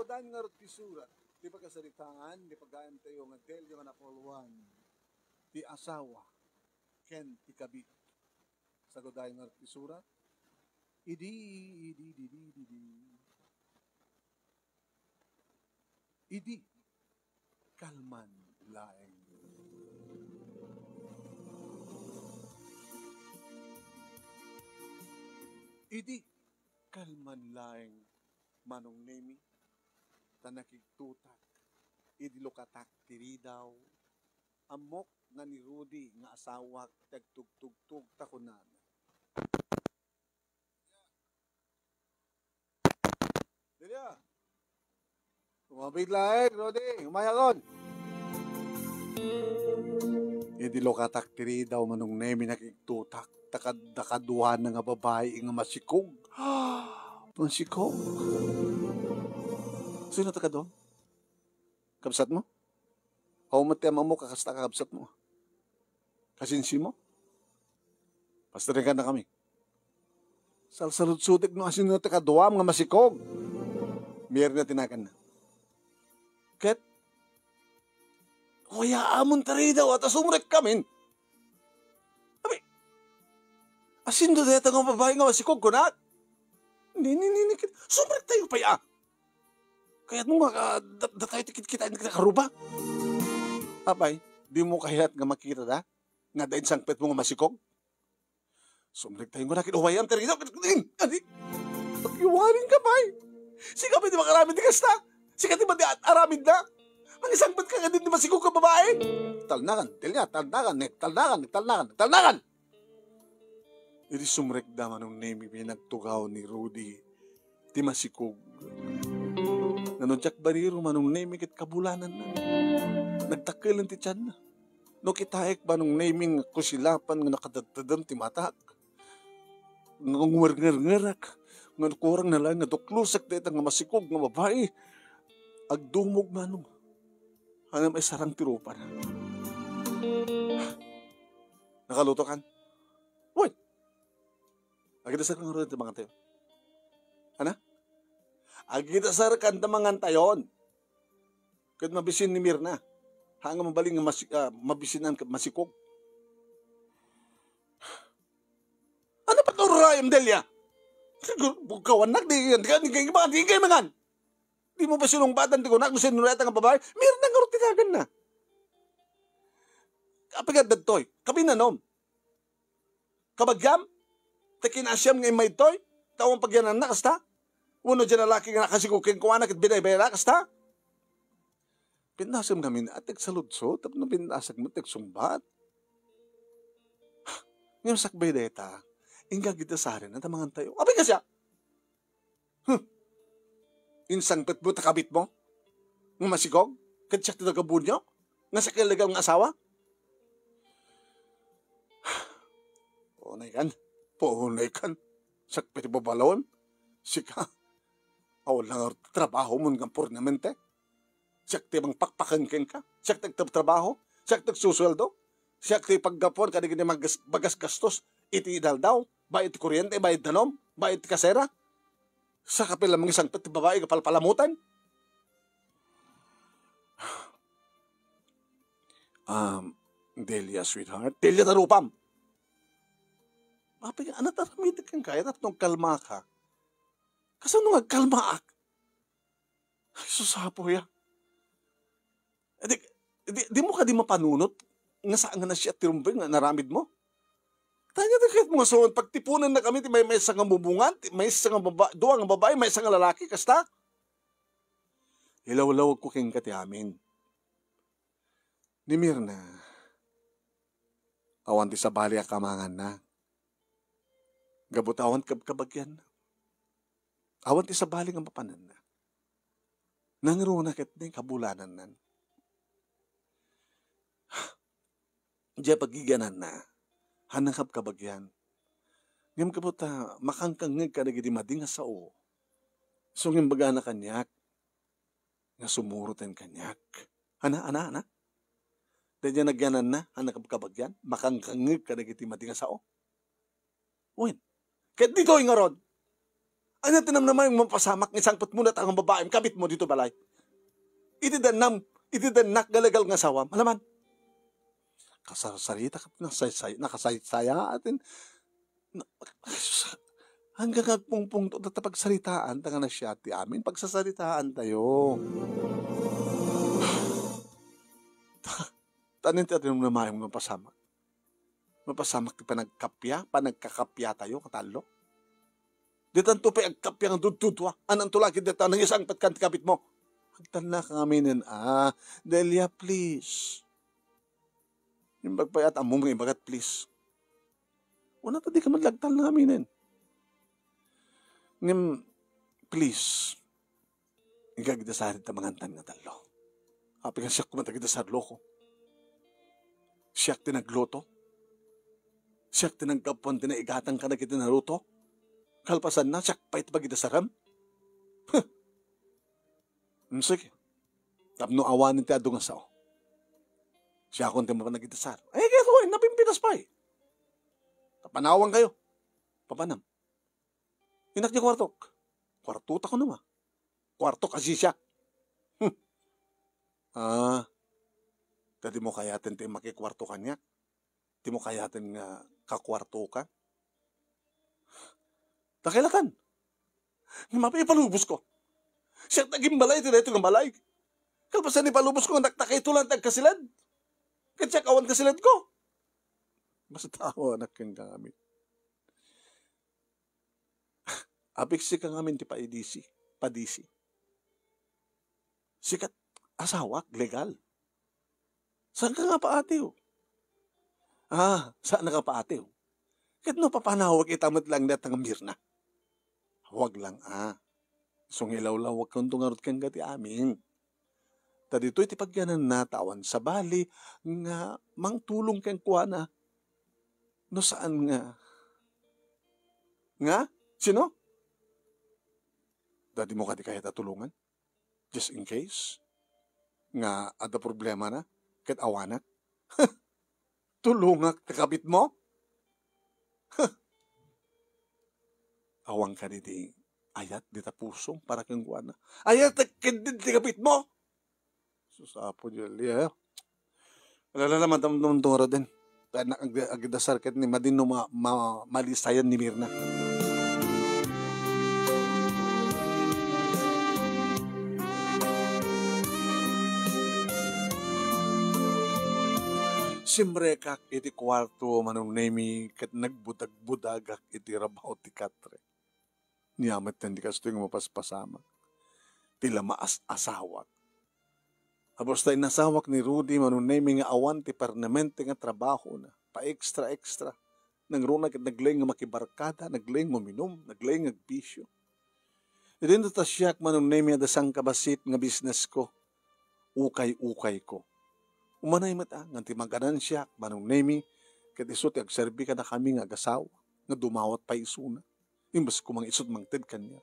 godan nga ti surat, di pagkasaritaan, di pagkaan tayo nga Delio nga napolwan, ti asawa, ken ti kabit. Sa godan nga ti surat, idi, kalman laeng. Idi, kalman laeng manong nemi, tanakigtutak, idi lokatak tiridaw, amok nga ni Rudy nga asawak, tagtugtugtug takunan. Delia, kumabit laeng, Rudy, umayakon. Idi lokatak tiridaw manong nemi nakigtutak, takaduhan na nga babae nga masikog. Masikog? Sino taka doon? Kabsat mo? Ako matiyama mo, kakasta kakabsat mo. Kasinsi mo? Pastirin ka na kami. Salsalud-sutik no asin na taka doon, nga masikog. Miyar na tinakan na. Ket? Kaya amon tari daw at asumrek kami. Asin do deta nga babae nga masikog ko na. Nini, sumrek tayo pa ya. Kaya't mo datay tikit-kita na karuba. Apay, di mo kaya't nga makita da? Nga dahin sangpet mo nga masikog? Sumrek tayo nga nakin uwayan tari daw. Adi, pag-iwanin ka pa'y. Sika pa di makaramid di kasta. Sika di ba di aramid na? Mangisangpet ka nga din di masikog ka babae. Talnakan, tilya, talnakan. Iti sumrek daman ng nemi pinagtugaw ni Rudy ti masikog. Nanodyak bariro manong nemi kit kabulanan na. Nagtakilan ti tiyan na. No kitahek ba nung nemi nga kusilapan nga nakadagdadan ti matak. Ngungar-ngar-ngarak. Nga kurang na lang nga duklusak dito nga masikog nga babae. Agdumog manong. Hanam ay sarang tirupan. Nakaluto kan? Uy! Agidasar kang rin mga tayo. Ano? Agidasar kang mga tayon. Kahit mabisin ni Mirna. Hanga mabaling mabisinan masikog. Ano pa ito rayam, Delia? Kawanak, di kay mangan. Di mo ba sinumbatan, di ko na kung sinunayat ang babae? Mirna nga rutinagan na. Kapagad dadtoy, kami nanom. Kabagyam, takinasyam ngay may toy, tawang pagyanan na, kasta? Uno dyan na laki nga nakasikukin ko anak at binay-bayala, kasta? Pinasam namin at nagsaludso, tapos na pinasag mo, nagsumbat. Ngayon sakbay deta, inga kita sa rin, at amangan tayo. Abay ka siya! Insang mo, takabit mo? Nga masikog? Kadsiyak na nagabunyo? Nga sa kilagaw ng asawa? Punay kan. Sakpit babalon. Sika. Awal lang trabaho mo ng purnamente. Siyak ti bang pakpakan ken ka. Siyak tagtrabaho. Siyak tagsusweldo. Siyak ti paggapon kada gini bagas gastos. Iti idaldaw. Bayad ti kuryente, bayad danom, bayad ti kasera. Sa kapila mga isang pati babae kapalpalamutan. Delia, sweetheart. Delia tarupam. Papi, anak taramid kang kaya at nung kalma ka. Kasi nung nagkalma ak. Ay, susapo ya. Di mo ka di mapanunot nga saan nga na siya tirumbay nga naramid mo. Tanya na kahit mga soon, pagtipunan na kami, may isang bubungan, may isang duwang babae, may isang lalaki, kasta. Hilaw-law ko king kati amin. Ni Mirna, awan ti sa bali akamangan na. Gabutawan kabagyan na. Awan ti sa bali nga mapanan na. Nangruna ket na kabulanan nan. Diya pagiganan na. Hanangkap kabagyan. Ngam kabuta, makangkangig ka nagiti mading nga sao. So ngam baga na kanyak, nga sumurutan kanyak. Ana. Dahil yan nagyanan na, hanangkap kabagyan, makangkangig ka nagiti mading nga sao. Uwin, kahit dito nga ron, Ano tinam naman yung mapasamak ng isang mo na tangang babae, kabit mo dito balay. Itidanak galagal nga sawam. Alaman, kasarita ka, nakasayaya atin. Hanggang agpungpung to, pagsaritaan, tanga na siya ti amin, pagsasaritaan tayo. Tanin tayo na mayong mapasamak. Mapasamak ti panagkakapya tayo, katalo. Di tanto pa agkapya ng dududwa. Anang tulagi dito nang isang patkan kapit mo. Hagtala ka aminin, Delia, please. Yung bagpayat, among mga ibagat, please. Una ta di ka maglagtal na aminin. Ngem, please. Igagidasarin ta mangantan nga talo. Api nga siyak kumatagidasar loko. Siyak tinagloto. Siyak tinagkapon, tinaigatang ka na kita naruto. Kalpasan na, siyak pait pagidasaram. Sige. Tapno awanin ti ado nga sao. Siya akong timapa nagidasar. Kaya tuway, napimpitas pa eh. Tapanawang kayo. Papanam. Inak niya kwartok. Kwartuta ko naman. Kwartok kasi siya. Tadi mo kayatin tayo makikwarto ka niya. Di mo kayatin nga kakwarto ka. Takilakan. Mapipalubos ko. Siya naging balay, ito ng balay. Kalpasan ni palubos ko, naktakay tulang tagkasilad. Katsak awan kasilad ko. Basta tao, anak kang gamit. Apiksi ka ngamin ti padisi. Sikat asawak, legal. Saan ka nga paatiw? Saan ka paatiw? Kat no papanawag itamat lang datang mirna. Huwag lang Sungilaw-law, huwag kang tungarot kang gati amin. Tadito iti pagyanan natawan sa bali nga mang tulong kang kuana. No saan nga? Nga? Sino? Dati mo ka di kaya tatulungan? Just in case? Nga ada problema na? Kat awanak? Tulungak kakabit mo? Awang ka di ayat di tapusong para kang kuana. Ayat kandid di kapit mo? Susapo Julia. Wala naman tamang tungaro din. Tanak agdasar kat ni madin no malisayan ni Mirna. Simrekak iti kwarto manong nemi kat nagbudag-budagak iti rabaw ti katre. Niyamat na di kasto yung mapaspasama. Tila maas-asawak. Habos tayo nasawak ni Rudy manong nemi nga awan ti permanente nga trabaho na. Pa-extra-extra. Nangruna kat naglayng nga makibarkada, naglayng maminum, naglayng agbisyo. E din ta siyak manong nemi nga dasang kabasit nga business ko. Ukay-ukay ko. Umanay mata, nganti maganan siya, manong nemi, kat iso ti agserbi ka na kami nga agasaw, nga dumawat pa isuna. Imbas ko mang isot mang tid kanya.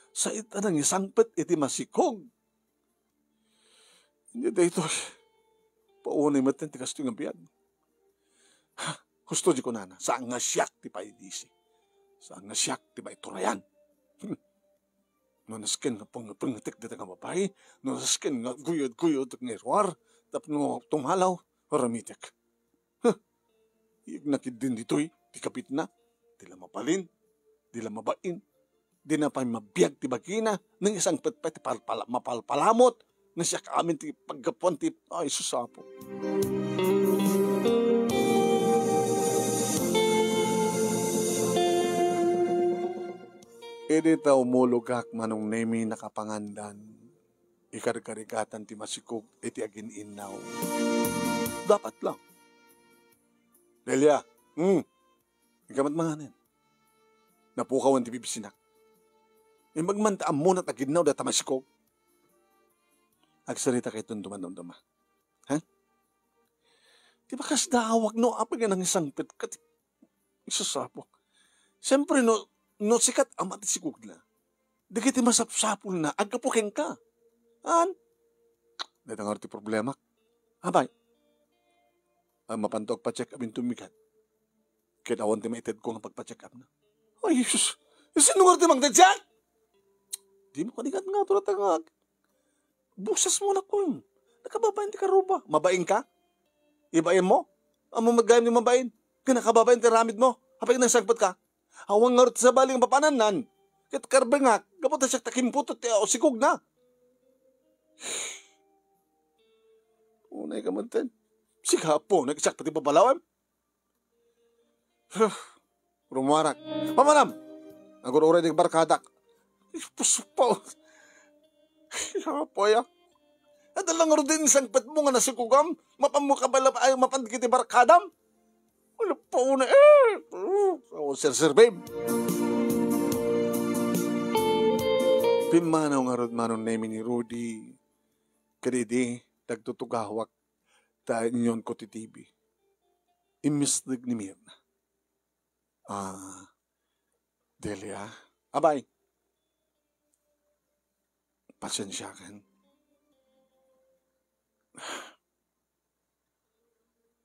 Sa itanang isangpet iti masikog. Hindi dito, paunay matin ti kasto nga biyag. Gusto di ko nana, saan nga siyak ti paidisi. Saan nga siyak ti baiturayan. No nasken nga pangatik dito nga babae, no nasken nga guyod-guyod nga irwar, tapno tumalaw, oramitek. Ignakid din dito'y, ti kapit na, tila mapalin, tila mabain, di na pa mabiyag ti bagina, nang isang petpet mapalpalamot, na siya kaamin ti paggapuan ti, ay susapo. Edi ta umulugak manong nemi nakapangandan, ikarkarikatan ti masikog iti agin inaw. Dapat lang. Delia, ikamat manganin. Napukawan ti bibisinak. Magmantaam mo na taginaw data masikog. Agsalita kay tunduman-dunduma. Di ba kas daawag no, apa nga nang isang pet kat isusapok. Siyempre no sikat amat sikog na. Di kiti masapsapul na, agkapukin ka. Dito nga ti problema. Abay, mapantog pa-check upin tumikat. Kaya awan ti maitid ko nga pagpa-check up na. Ay, Jesus, Sinungar ti magdadyak? Di mo kanigat nga ito natangag. Busas mo na ko. Nakababain ti karuba. Mabain ka? Ibain mo? Amo magayam ni mabain. Kanakababain ti ramid mo. Hapag nasagpat ka. Awang nga sa baling papananan. Kat karbengak. Kapot siya takimputot o sikog na. Unay ka man ten. Siga po. Nagsiyak pati babalawam. Rumarak. Pamanam. Nagurura di barkadak. Puso pa. Po ya. Adalang ro din isang pet mo nga nasikugam. Mapamukabala ay mapandikiti barkadam. Wala po na sir babe. Pimanaw nga rod manon namin ni Rudy. Kadidi, tagtutugahawak ta inyon ko ti TV. Imisdag ni Mirna. Delia. Abay. Pasensya kan.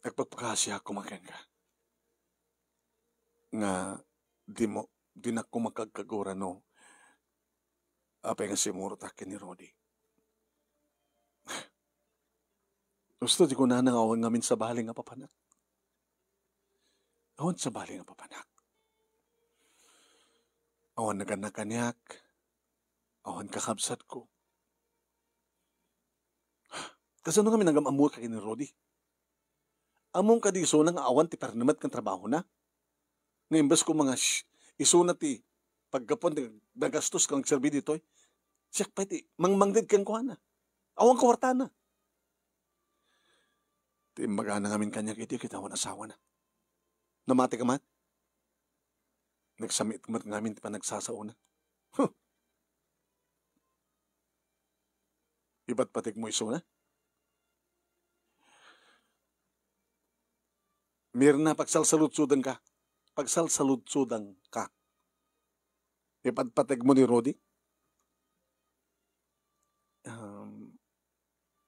Nagpagpakasya ako makin ka. Nga, di na ko makagkagura no. Apay nga simuro takin ni Rodi. Gusto di ko na nangawan ngamin sa baling nga papanak. Awan sa baling nga papanak. Awan naganakanyak. Awan kakabsat ko. Kasi ano kami nagamamuha kay ni Rodi? Among kadiso nang awan ti pernamat kang trabaho na. Ngayon bas ko mga iso na ti pagkapon nagastos kang serbi dito. Siyak pa ti mangmangdid kang kuha na. Awang kawarta na. Ti magana ngamin kanya kiti kita awan asawa na. Namati ka man? Nagsamit mat ngamin ti pa nagsasauna. Iba't patik mo iso na? Mirna, pagsalsalutsudan ka. Pagsalsalutsudan ka. Ipadpateg mo ni Rodi?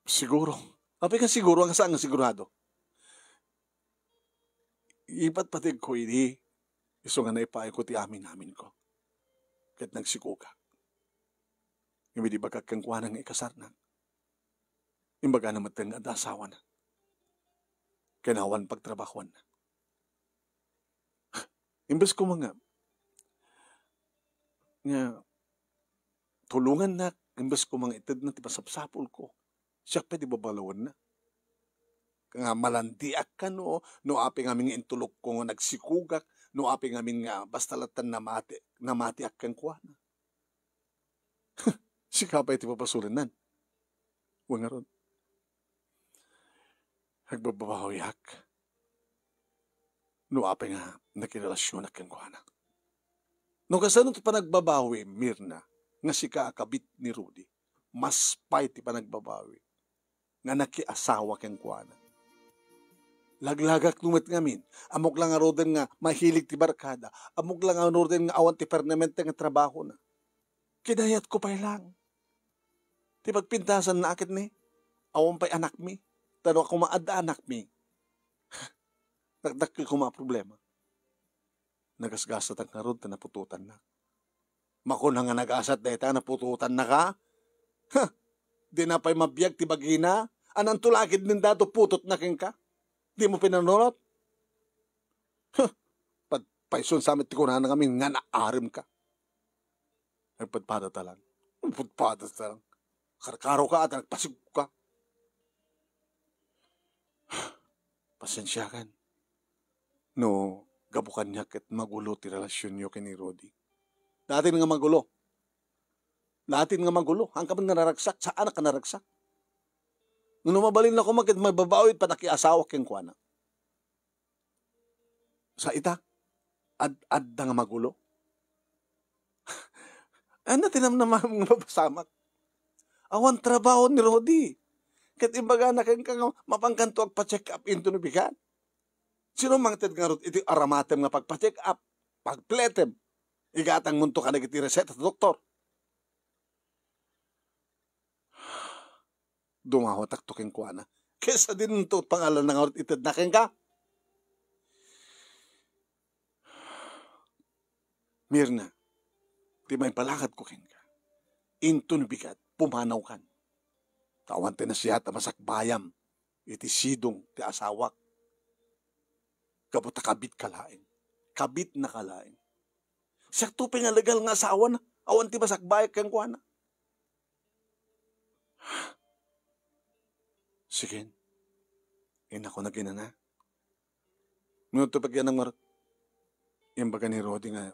Siguro. Apay ka siguro, ang saan nga sigurado? Ipadpateg ko ini. Iso nga naipaay ko ti amin ko. Kahit nagsikuka. Ibig di ba kakangkuha ng ikasar na? Imbaga naman tayong adasawa na. Kanawan pagtrabahuan na. Imbes ko nga, tulungan na, imbes ko mga itad na tipasapsapol ko, siya pwede babalawan na. Nga malandiak ka no aping aming intulok ko nga nagsikugak, no aping aming basta latan na mati ak kang kuha na. Siya pa iti papasulan nan. Huwag nga ron. Nagbabahoyak. No apay nga nakirelasyon na kang kuhana. No kasano ti panagbabawi, Mirna, nga si kaakabit ni Rudy, mas pay ti panagbabawi, nga nakiasawa kang kuhana. Laglagak lumet ngamin, amok lang aroden nga mahilig ti barkada, amok lang aroden nga awan ti permanente nga trabaho na. Kinayat ko pa'y lang. Ti pagpintasan na akit ni, awan pa'y anak mi. Tano ako maada anak mi. Nagdakil ko mga problema. Nagasgasat ang karod, napututan na. Makuna nga nagasat deta, napututan na ka. Di na pa'y mabiyag ti bagina. Anang tulakid ng dato putot na king ka. Di mo pinanunot. Pagpaisun sa amin tikunahan na kami nga naarim ka. Nagpadpada talang. Nagpadpada talang. Karkaro ka at nagpasig ka. Pasensya kan. No, gabukan niya kat magulo ti relasyon niyo kay ni Rodi. Datin nga magulo. Datin nga magulo. Ang kaman nga naragsak. Saan ka naragsak? Nung mabalin na ko magkit mababawit pa nakiasawa keng kuwana. Sa ita, ad nga magulo. Ano tinamnama mga mapasamak? Awan trabaho ni Rodi. Kat imbaga na kang mapangkanto ag pa-check up into nubigan. Sino mangtid nga ron iti aramatem nga pagpa-check up, pagpletem. Igatang munto ka nagiti reseta sa doktor. Dumahotak to keng kuana. Kesa din ito pangalan na nga ron itid na keng ka. Mirna, ti may palakad ko ken ka. Into bigat, pumanaw kan. Tawan ti na siya tamasakbayam, iti sidong ti asawak. Kabuta kabit kalain. Kabit na kalain. Siya tuping nga legal nga asawa na, awan ti masakbayag kang kuana. Sige, ina ko na ginana. Ngunit ito pagyan ng marot, yung baga ni Rodi nga,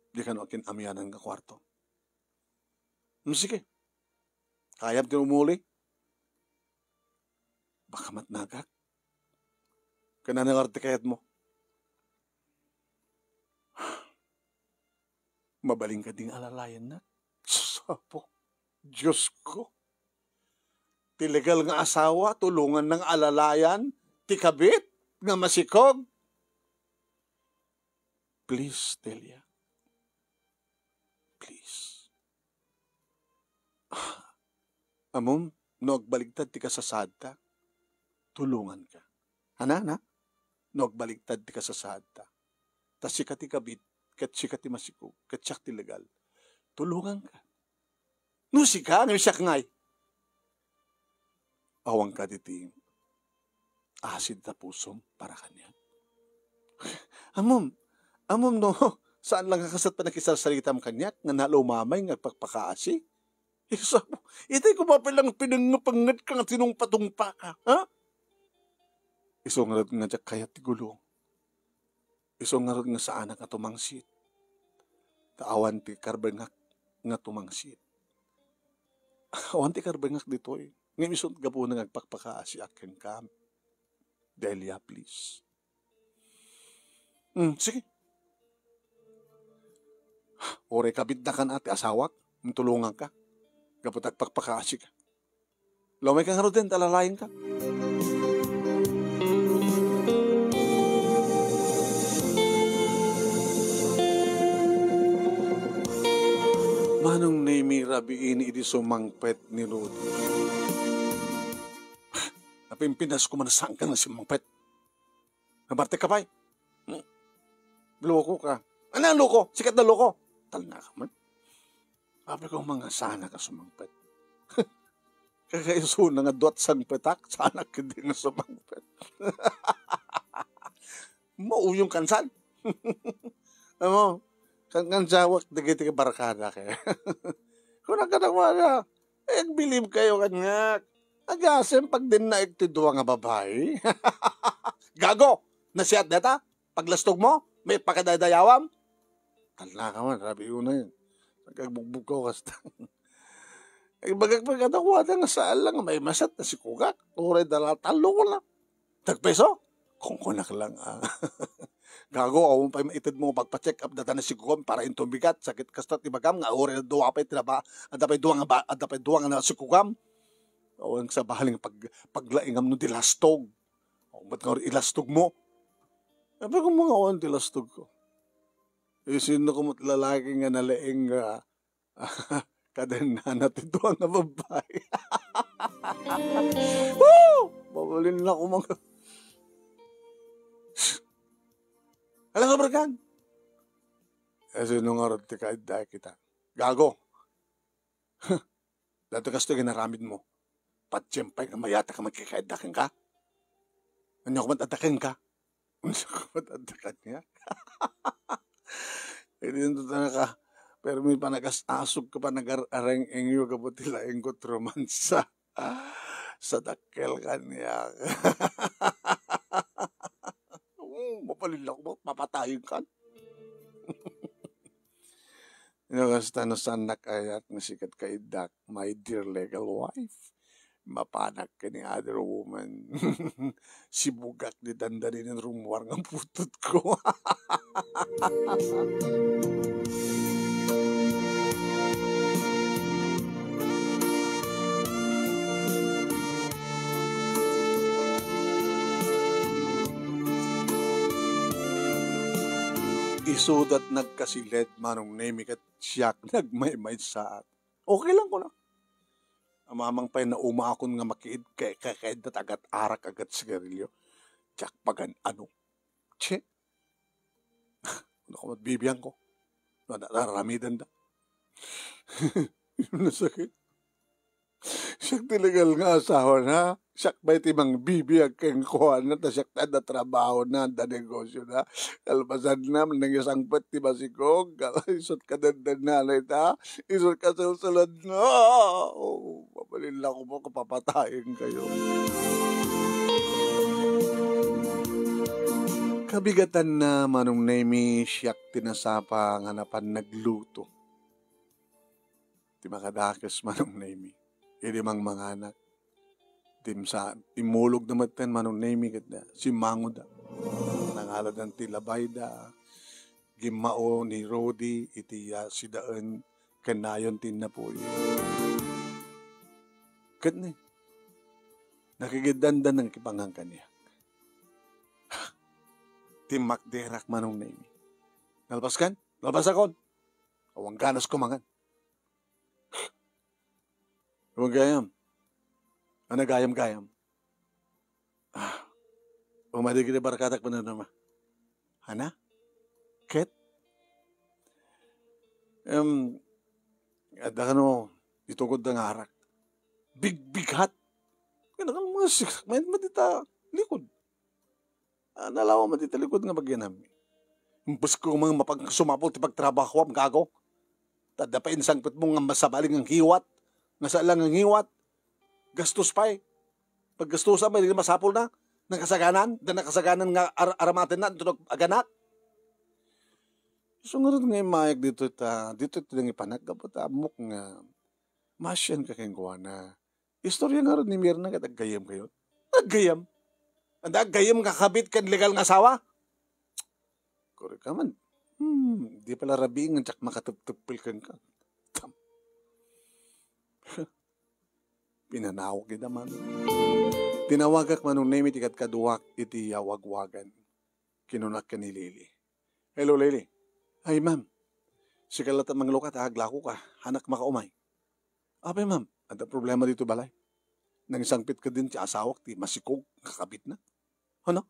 di ka no akin amyanan nga kwarto. Sige, kayab din umuli. Baka matnagak. Kananangarte kayat mo. Mabaling ka ding alalayan na. Sapo, Diyos ko. Tilegal nga asawa, tulungan ng alalayan, tikabit, nga masikog. Please, Delia. Please. Amom, nagbaligtad ti ka sa sadta, tulungan ka. Hana? Nagbaligtad ti ka sa sadta. Tas siya ti kabit, kat siya ti masikog, kat siya ti legal. Tulungan ka. Nusi ka, ngayon siya ngay. Awang ka diti, asid na pusom para kanya. Amom no, saan lang kakasat pa nakisarsalita mo kanya, nga nalumamay, nga pagpakaasi? Isa mo, itay ko mapalang pinangapangat ka nga tinungpatungpa ka, ha? Isong nga nga dyak kayat ti gulo. Isong nga nga sa anak nga tumangsit. Taawan ti karbengak nga tumangsit. Awan ti karbengak dito eh. Ngayon isong gapo na nagpakpakaasi akin ka. Delia, please. Sige. Ore kabit na kan ate asawak, tulungan ka. Gapo nagpakpakaasi ka. Lomay ka nga ro din, talalayan ka. Manong name rabiin iti sumangpet ni Rudy. Napimpinas ko man saan ka na si mangpet. Nabarte ka pa eh. Loko ka. Ano ang loko? Sikat na loko. Talna ka man. Sabi ko mga sana ka sumangpet. Kakaiso na nga duat sang petak, sana ka din na sumangpet. Mauyong kansan. Ano? Kan jawak dagiti ka barakada kaya. Kung nagkatawa na, believe kayo kanya. Agasem pag din na iktiduwa nga babae. Gago! Nasiyat data? Paglastog mo, may pakadadayawam? Talna ka man, rabi yun na yun. Nagkagbukbuk ko kasta. Bagag pagkatawa na nga saan lang, may masat na si Kugak. Turay dala, talo ko lang. Tagpeso? Kung kunak lang Gago, awon pa maitid mo pagpa-check up data na sigugom para intong bigat, sakit kasta tibagam, nga ore na duwa pa itinaba, at dapay duwa nga na sigugam. Awon sa bahaling paglaingam no dilastog. Awon ba't nga ilastog mo? Sabi ko mga awon dilastog ko. Sino ko mo't lalaki nga nalaing kaden na natin duwa nga babae. Woo! Babalin na ako mga... Alam ka, Barkan? Kasi nung araw ti kahit dahil kita. Gago. Dito kasto ginaramid mo. Patsempay nga mayata ka magkikaiddakin ka. Ano ko matatakin ka? Ano ko matatakan niya? Hindi nito na ka. Pero may panagas-asog ka pa nag-areng-eng yung kaputilaing ko romansa. Sa dakkel ka niya. Mapalila ko, papatayin ka. Kasta na sanak ayat nga sikat ka idak, my dear legal wife. Mapanak ka ni other woman. Si Bugak ni dandarin ng rumuwar ng putot ko. Isudat nagkasilid manong nemik at siyak nagmaymay sa at. Okay lang ko na. Amamang pa'y nauma akong nga makiid kay dat agat arak agat sigarilyo. Tiyak pagan ano. Che. Ano ko matbibiyang ko. Nararamidan da. Nasakit. Siya talagal nga asawa na. Siya ba timang bibiyag kang kuha na ta siya na trabaho na da negosyo na. Kalpasan na nang isang pati ba si Kong. Isot ka dandan na ta. Isot ka sulsulod na. Oh, papalila ko mo kapapatayin kayo. Kabigatan na manong Nemi siyak tinasapa nga napan nagluto. Ti makadakas manong Nemi. Idi mang mga anak. Timulog na maten manong Nemi kat na si Mango da. Nangalad ng tilabay da. Gimao ni Rodi iti si daan kanayon tin na po yun. Kat na nakikidandan ng kipangang kaniya. Timakderak manong Nemi. Nalpas kan? Nalpas akon. Awang ganas kumangan. Awang gayam. Ano gayam-gayam? Umadi kita barakatak pa na naman. Hana? Ket? Ada ka no, itugod ng harak. Big hat. Kaya ka mga six, may matita likod. Nalawa matita likod nga bagyanam. Impus ko mga mapag-sumapol ti pagtrabaho am gago. Tadapain sangpit mo nga masabaling ang hiwat. Nga lang ang hiwat. Gastos pa eh. Pag gastusan may masapol na. Nang kasaganan. Dan nakasaganan nga aramatin na. Tunog aganak. So nga rin nga imayag dito dito nang ipanak. Kapot amok nga. Masyan ka kayong kuha na. Istorya nga rin ni Mirna kat aggayam kayo. Aggayam. Anda aggayam kakabit kan legal nga asawa. Kore ka man. Di pala rabing tsak makatuptupil kan ka. Pinanawag kita man. Tinawagak manong Nemi tikat kaduwak iti yawagwagan. Kinunak ka ni Lili. Hello, Lili. Ay, ma'am. Si kalata manglukat, haglako ka. Hanak makaumay. Abay, ma'am. Ada problema dito balay. Nang sangpit ka din si asawak, ti masikog, kakabit na. Ano?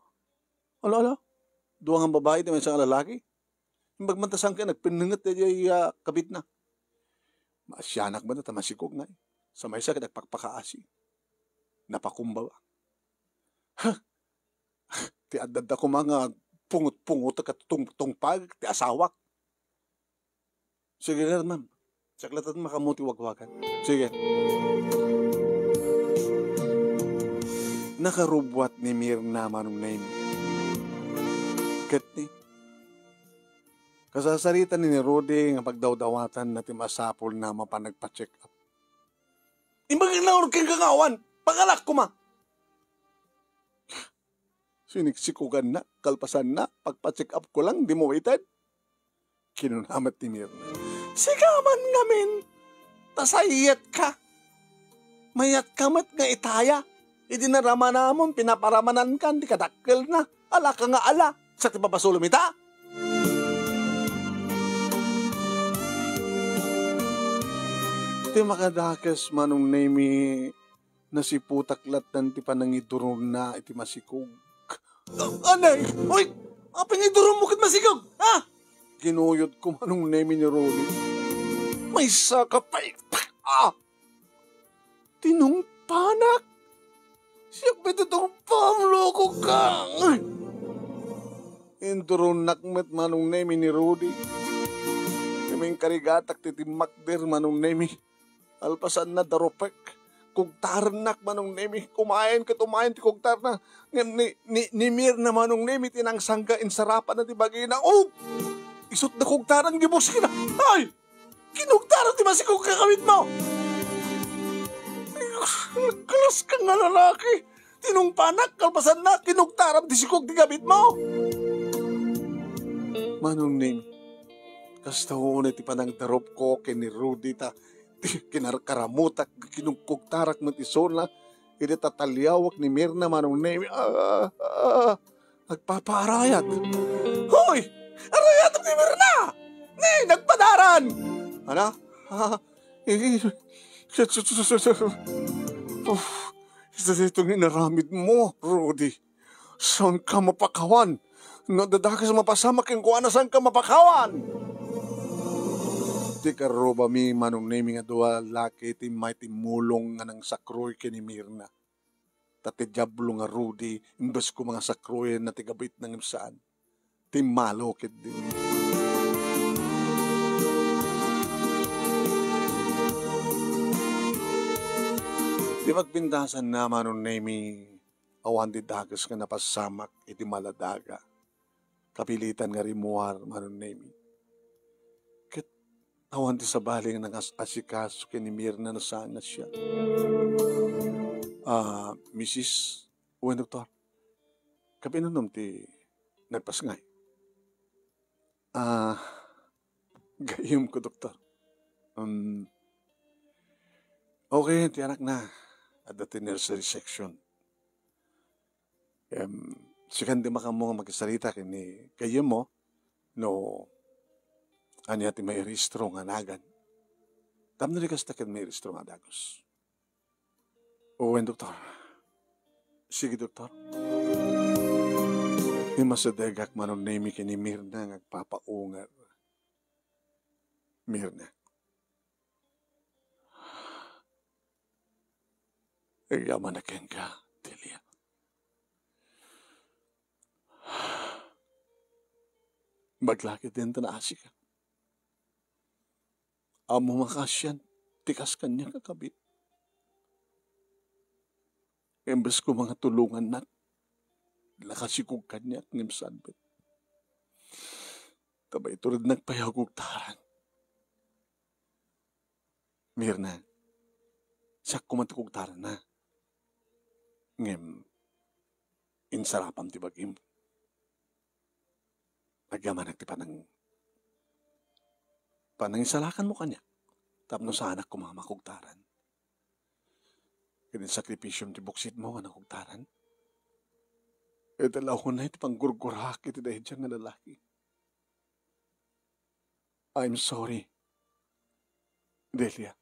Ala. Duwang ang babae, ti may isang lalaki. Magmantasang ka, nagpinungat ti kabit na. Masyanak ba na, ta masikog na eh. Sa may sakit, nagpakpakaasi. Napakumbawa. Ti adada ko mga pungot-pungot at tungpag, ti asawak. Sige nga, ma'am. Saklatan makamuti wagwagan. Sige. Nakarubwat ni Mirna manong Nemi. Kat ni. Kasasaritan ni Rodi nga pagdawdawatan na timasapol na mapanagpa-check up. Imbagin na urong kang kangawan. Pangalak ko ma. Siniksikugan na, kalpasan na, pagpa-check up ko lang, di mo waited. Kinunamat ni Mirna. Sigaman ngamin. Tasayat ka. Mayat kamat nga itaya. Idinarama namon, pinaparamanan ka, di kadakkel na. Ala ka nga ala. Sa tipapasulom ita. Iti makadakas manong Nemi na si putaklat ng ti panangiduron na iti masikog. Anay! Uy! Pangiduron mo kit masikog! Ha? Ginuyod ko manong Nemi ni Rolly. May sakapay! Tinong panak! Siyak ba itong pamloko ka? Induron nakmet manong Nemi ni Rudy. Kaming karigatak titimakder manong Nemi. Alpasan na daropek. Kugtaran nak manong Nemi. Kumain ti kugtar na. Ni Mirna manong Nemi tinang sangga insarapan na ti bagay na. Oh! Isot na kugtaran gibos ka na. Ay! Kinugtaran ti masikog kakawit mo. Nagkalas ka nga lalaki. Tinong panak, kalpasan na. Kinugtaran ti sikog ti gabit mo. Manong Nemi. Kasta na ti panang darop ko kini Rudy ta. Kinarkaramutak, kinugkugtarak mo ti Sola, hindi tatalyawak ni Mirna manong Nemi. Nagpapaarayat. Hoy! Arayat ni Mirna! Nagpadaran! Ano? Itong inaramid mo, Rudy. Saan ka mapakawan? Nadadakas mapasama kang kuha na saan ka mapakawan? Ti karuba mi manong nemi nga dua laki ti may timulong nga ng sakroy kini Mirna. Tati diablo nga Rudy, imbes ko mga sakroy na tigabit ng imsaan. Ti malokit din. Di magpindasan na manong nemi awan di dagas nga napasamak iti maladaga. Kapilitan nga rimuar manong nemi. Awan ti sabaling ng asikaso kini Mirna na sana siya. Mrs. Uwan, Doktor. Kapinunom ti nagpasngay. Gayom ko, Doktor. Okay, ti anak na. At the nursery section. Sikan di makamo nga magkasarita kini gayom mo, no, ani ati may restro nga nagan. Tam na rikas takin may restro nga dagos. Uwen, Doktor. Sige, Doktor. Imasadegak manon nemi kini Mirna ngagpapaungar. Mirna. Yaman na ken ka, Delia. Maglakit din tanaasi ka. Amo makasyan, tikas kanya kakabit. Embes ko mga tulungan na, lakasikog kanya at ngimsanbet. Taba ito rin nagpayagog taran. Mirna, siya kumatukog taran na. Ngem, insarapam ti bagim. Nagyaman ti panangisalakan mo kanya. Tapno sa anak ko mga makugtaran. Kinin sakripisyong ti buksit mo nga nakugtaran. E dalahon na iti panggurgurak iti dahil dyan nga lalaki. I'm sorry, Delia.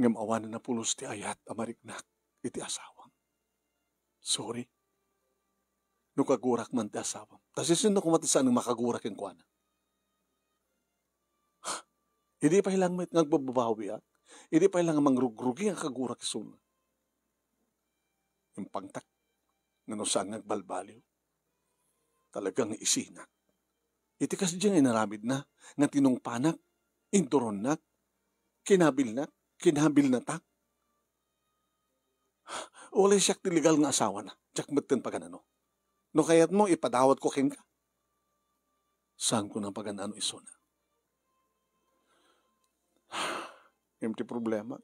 Ngam awanan na pulos ti ayat amariknak iti asawang. Sorry. No kagurak man ti asawang. Tasisin na kumatisaan ng makagurak yung kuwana. Hindi pa ilang may nagbabawi at hindi pa ilang mangrugrugi ang kagurak isun. Yung pangtak nga no saan nagbalbaliw. Talagang isinak. Iti kasi dyan ay naramid na nga tinungpanak, inturon na, kinabil na tak. Wala siyak tiligal nga asawa na. Tsak matin paganano. No kaya't mo ipadawat ko king ka. Saan ko ng paganano iso na? Yung problema.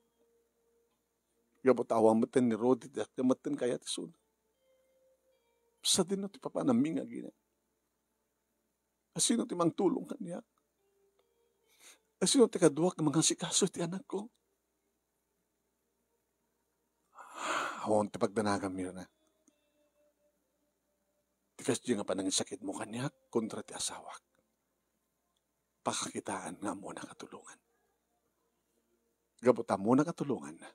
Gabot awang matin ni Rodi at matin kaya iso na. Sa din na ti papanaming agina. Asino ti mang tulong kanya? Asino ti kaduak mga sikaso ti anak ko? Awang ti pagdanagan Mirna. Tikas di nga pa nang sakit mo kanya kontra ti asawak. Pakakitaan nga mo na katulungan. Gabuta mo na katulungan na.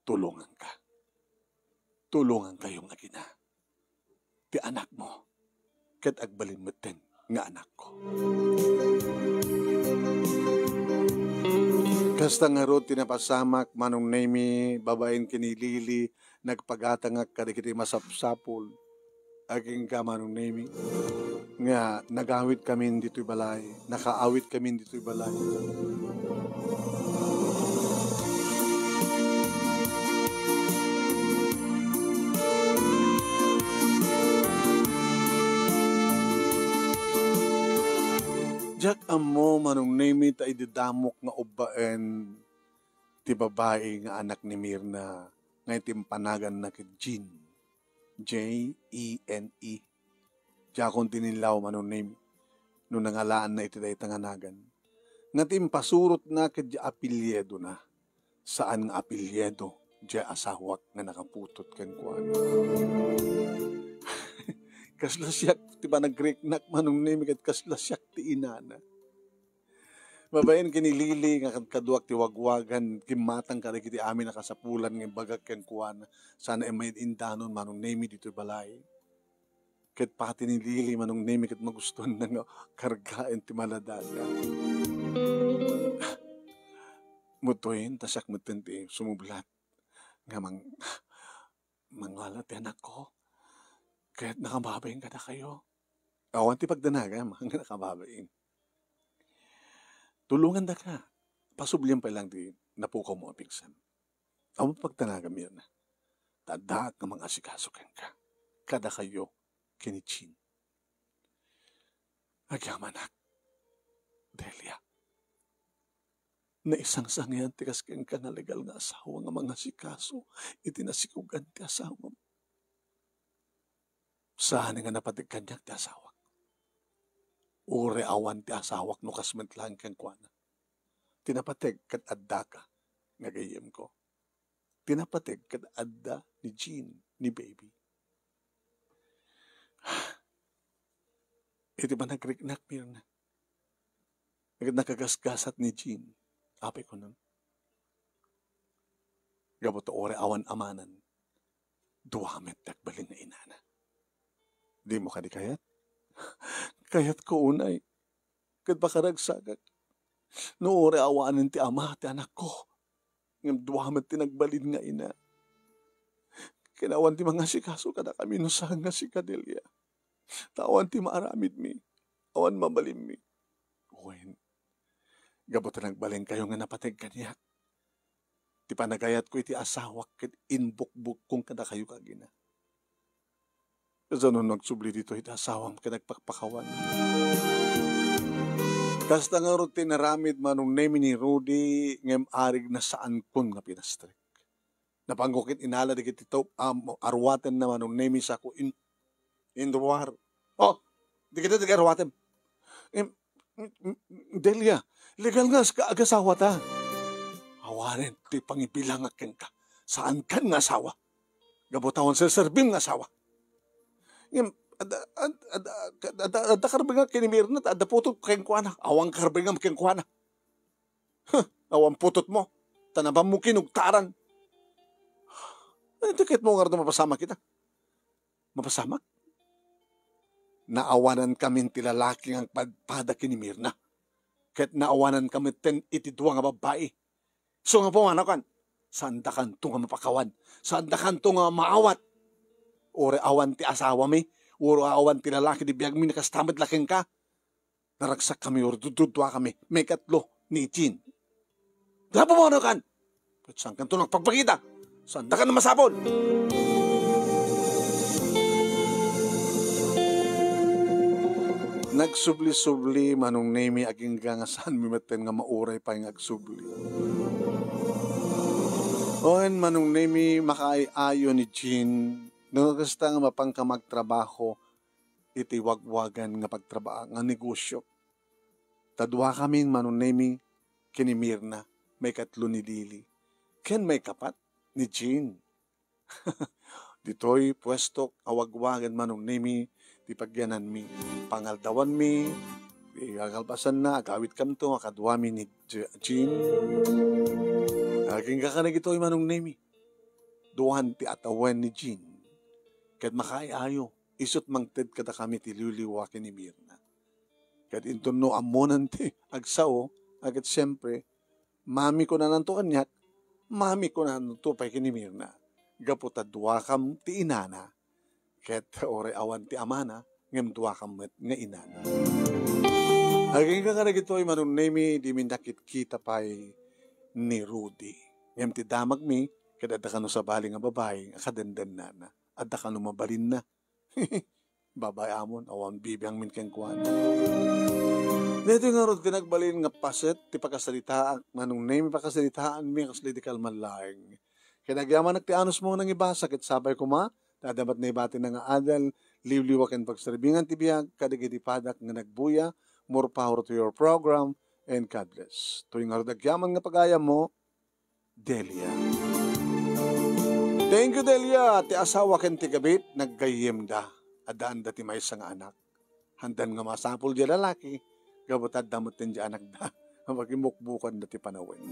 Tulungan ka. Tulungan kayong agina. Ti anak mo. Kat agbalin mo ten nga anak ko. Kasta nga ro tinapasamak manong nemi babaeng kinilili nagpagatangak kadikiti masapsapol aging ka manong nemi nga nagawit kami dito'y balay nakaawit kami dito'y balay. Jack amo manong nemi ta ididamok nga ubaen ti babae nga anak ni Mirna nga itimpanagan na kit Jean. Jene. Jakon tinilaw manong nemi no nangalaan na iti dahi tanganagan. Nga timpasurot na kit di apelyedo na. Saan nga apelyedo di asawak nga nakaputot ken kuan. Kaslasyak ti ba nagreknak manong nemi kat kaslasyak ti inana. Babayan kinilili nga kaduak ti wagwagan kimatang kada kiti amin nakasapulan ng bagag ken kuan sana may indanon manong nemi dito balay. ket pati ni Lili manong nemi ket magustuhan na nga kargaen ti maladaga. Mutuin tasak meten ti sumublat nga mangwala ti anak ko. Ket nakababain ka na kayo. Awan ti pagdanaga mga nakababain. Tulungan da ka. Pasublihan pa lang di napukaw mo apigsan. Awan pagdanaga Mirna. Tadak nga mga asikasukan ka. Kada kayo kinichin. Agyaman Delia. Na isang sangyan ti kasken ka nga legal nga asawa nga mga sikaso itinasikugan ti asawa mo. Saan nga napatig kanyak ti asawak? Ure awan ti asawak no kasmet lang kang kuana. Tinapatig kat adda ka nga gayem ko. Tinapatig kat adda ni Jean ni baby. Iti ba nagriknak Mirna? Nakagasgasat ni Jean. Apay ko nun. Gaboto ore awan amanan. Duwamet takbalin na inana. Di mo ka di kayat? Kayat ko unay. Kat baka ragsagag. No ore awanin ti ama ti anak ko. Ngam duwamet tinagbalin nga ina. Kinawan ti mga sikaso kada kami nusang nga si Cadelia. Tawan ti maaramid mi. Awan mabalim mi. Uwen. Gabot na nagbalin kayo nga napatig kanyak. Ti panagayat ko iti asawak ket inbukbuk kung kada kayo kagina. Kasi nung nagsubli dito iti asawang kinagpakpakawan. Kasta nga rutin naramid manong nemi ni Rudy ngem arig na saan kun nga pinastrek. Napanggukit inala di kitito arwaten na manong nemi sa ko in the war. Oh, di kita di arwaten. Delia, legal nga agasawa ta. Awarin, ti pangibilang akin ka. Saan kan nga asawa? Gabutawan sa serbim nga asawa. Ada karbing nga kinimir na, ada putot kayong kuana. Awang karbing nga kayong kuana. Awang putot mo. Tanabang mo kinugtaran. Tikit mo nga rin mapasama kita. Mapasamak? Naawanan kami ti lalaki ang padpada kini Mirna. Ket naawanan kami ten iti duwa nga babae. So nga pumanakan, saan da kan to nga mapakawan? Saan da kan to nga maawat? Ore awan ti asawa mi, ore awan ti lalaki di biyag mi nakastamad laking ka. Naragsak kami or dududwa kami, may katlo ni Jean. Da pumanakan? Ket saan kan to nagpagpakita? Saan da kan masapon? Nagsubli-subli manong nemi aging gangasan mimaten nga mauray pa yung agsubli. Oen manong nemi makaayo ni Jean nagasta nga mapangka magtrabaho iti wagwagan nga pagtrabaho nga negosyo. Tadwa kami manong nemi kini Mirna may katlo ni Lili. Ken may kapat ni Jean. Ditoy pwesto awagwagan manong nemi di pagyanan mi, pangaldawan mi, agalpasan na, agawit kam to, akadwa mi ni Jean. Aging kakanig ito ay manong nemi. Duhan ti atawan ni Jean. Kat makaayayo, isot mangted kada kami ti liwliwakin ni Mirna. Kat inton no amonan ti agsao, agad siyempre, mami ko na nanto kanyak, mami ko na nanto pa'y kini Mirna. Gaputadwa kam ti inana. Ket ore awan ti amana, ngem duwa kamet nga inana. Aging kakarag ito ay manong nemi, di mindakit kita pa'y ni Rudy. Ngem ti damag mi, kadada ka no sa bali nga babae, akadendan na. Adda ka no mabalin na. Babay amon, awan bibiyang min keng kuwan. Dito nga ron tinagbalin nga paset, ti pagkasalitaan, manong nemi pagkasalitaan mi, kasli di kalmalayang. Kinagyaman nagtianos mo nang ibasa, ket sabay ko ma, tadamat na ibati na nga adal, liwliwak and pagserbingan tibiyag, kadigiti padak nga nagbuya, more power to your program, and God bless. Tuwing ardagyaman nga pagayam mo, Delia. Thank you, Delia. Ti asawa ken ti gabit, naggayem da. Adaan da ti may isang anak. Handan nga masapul di lalaki, gabutad damot din di anak da. Magimukbukan da ti panawin.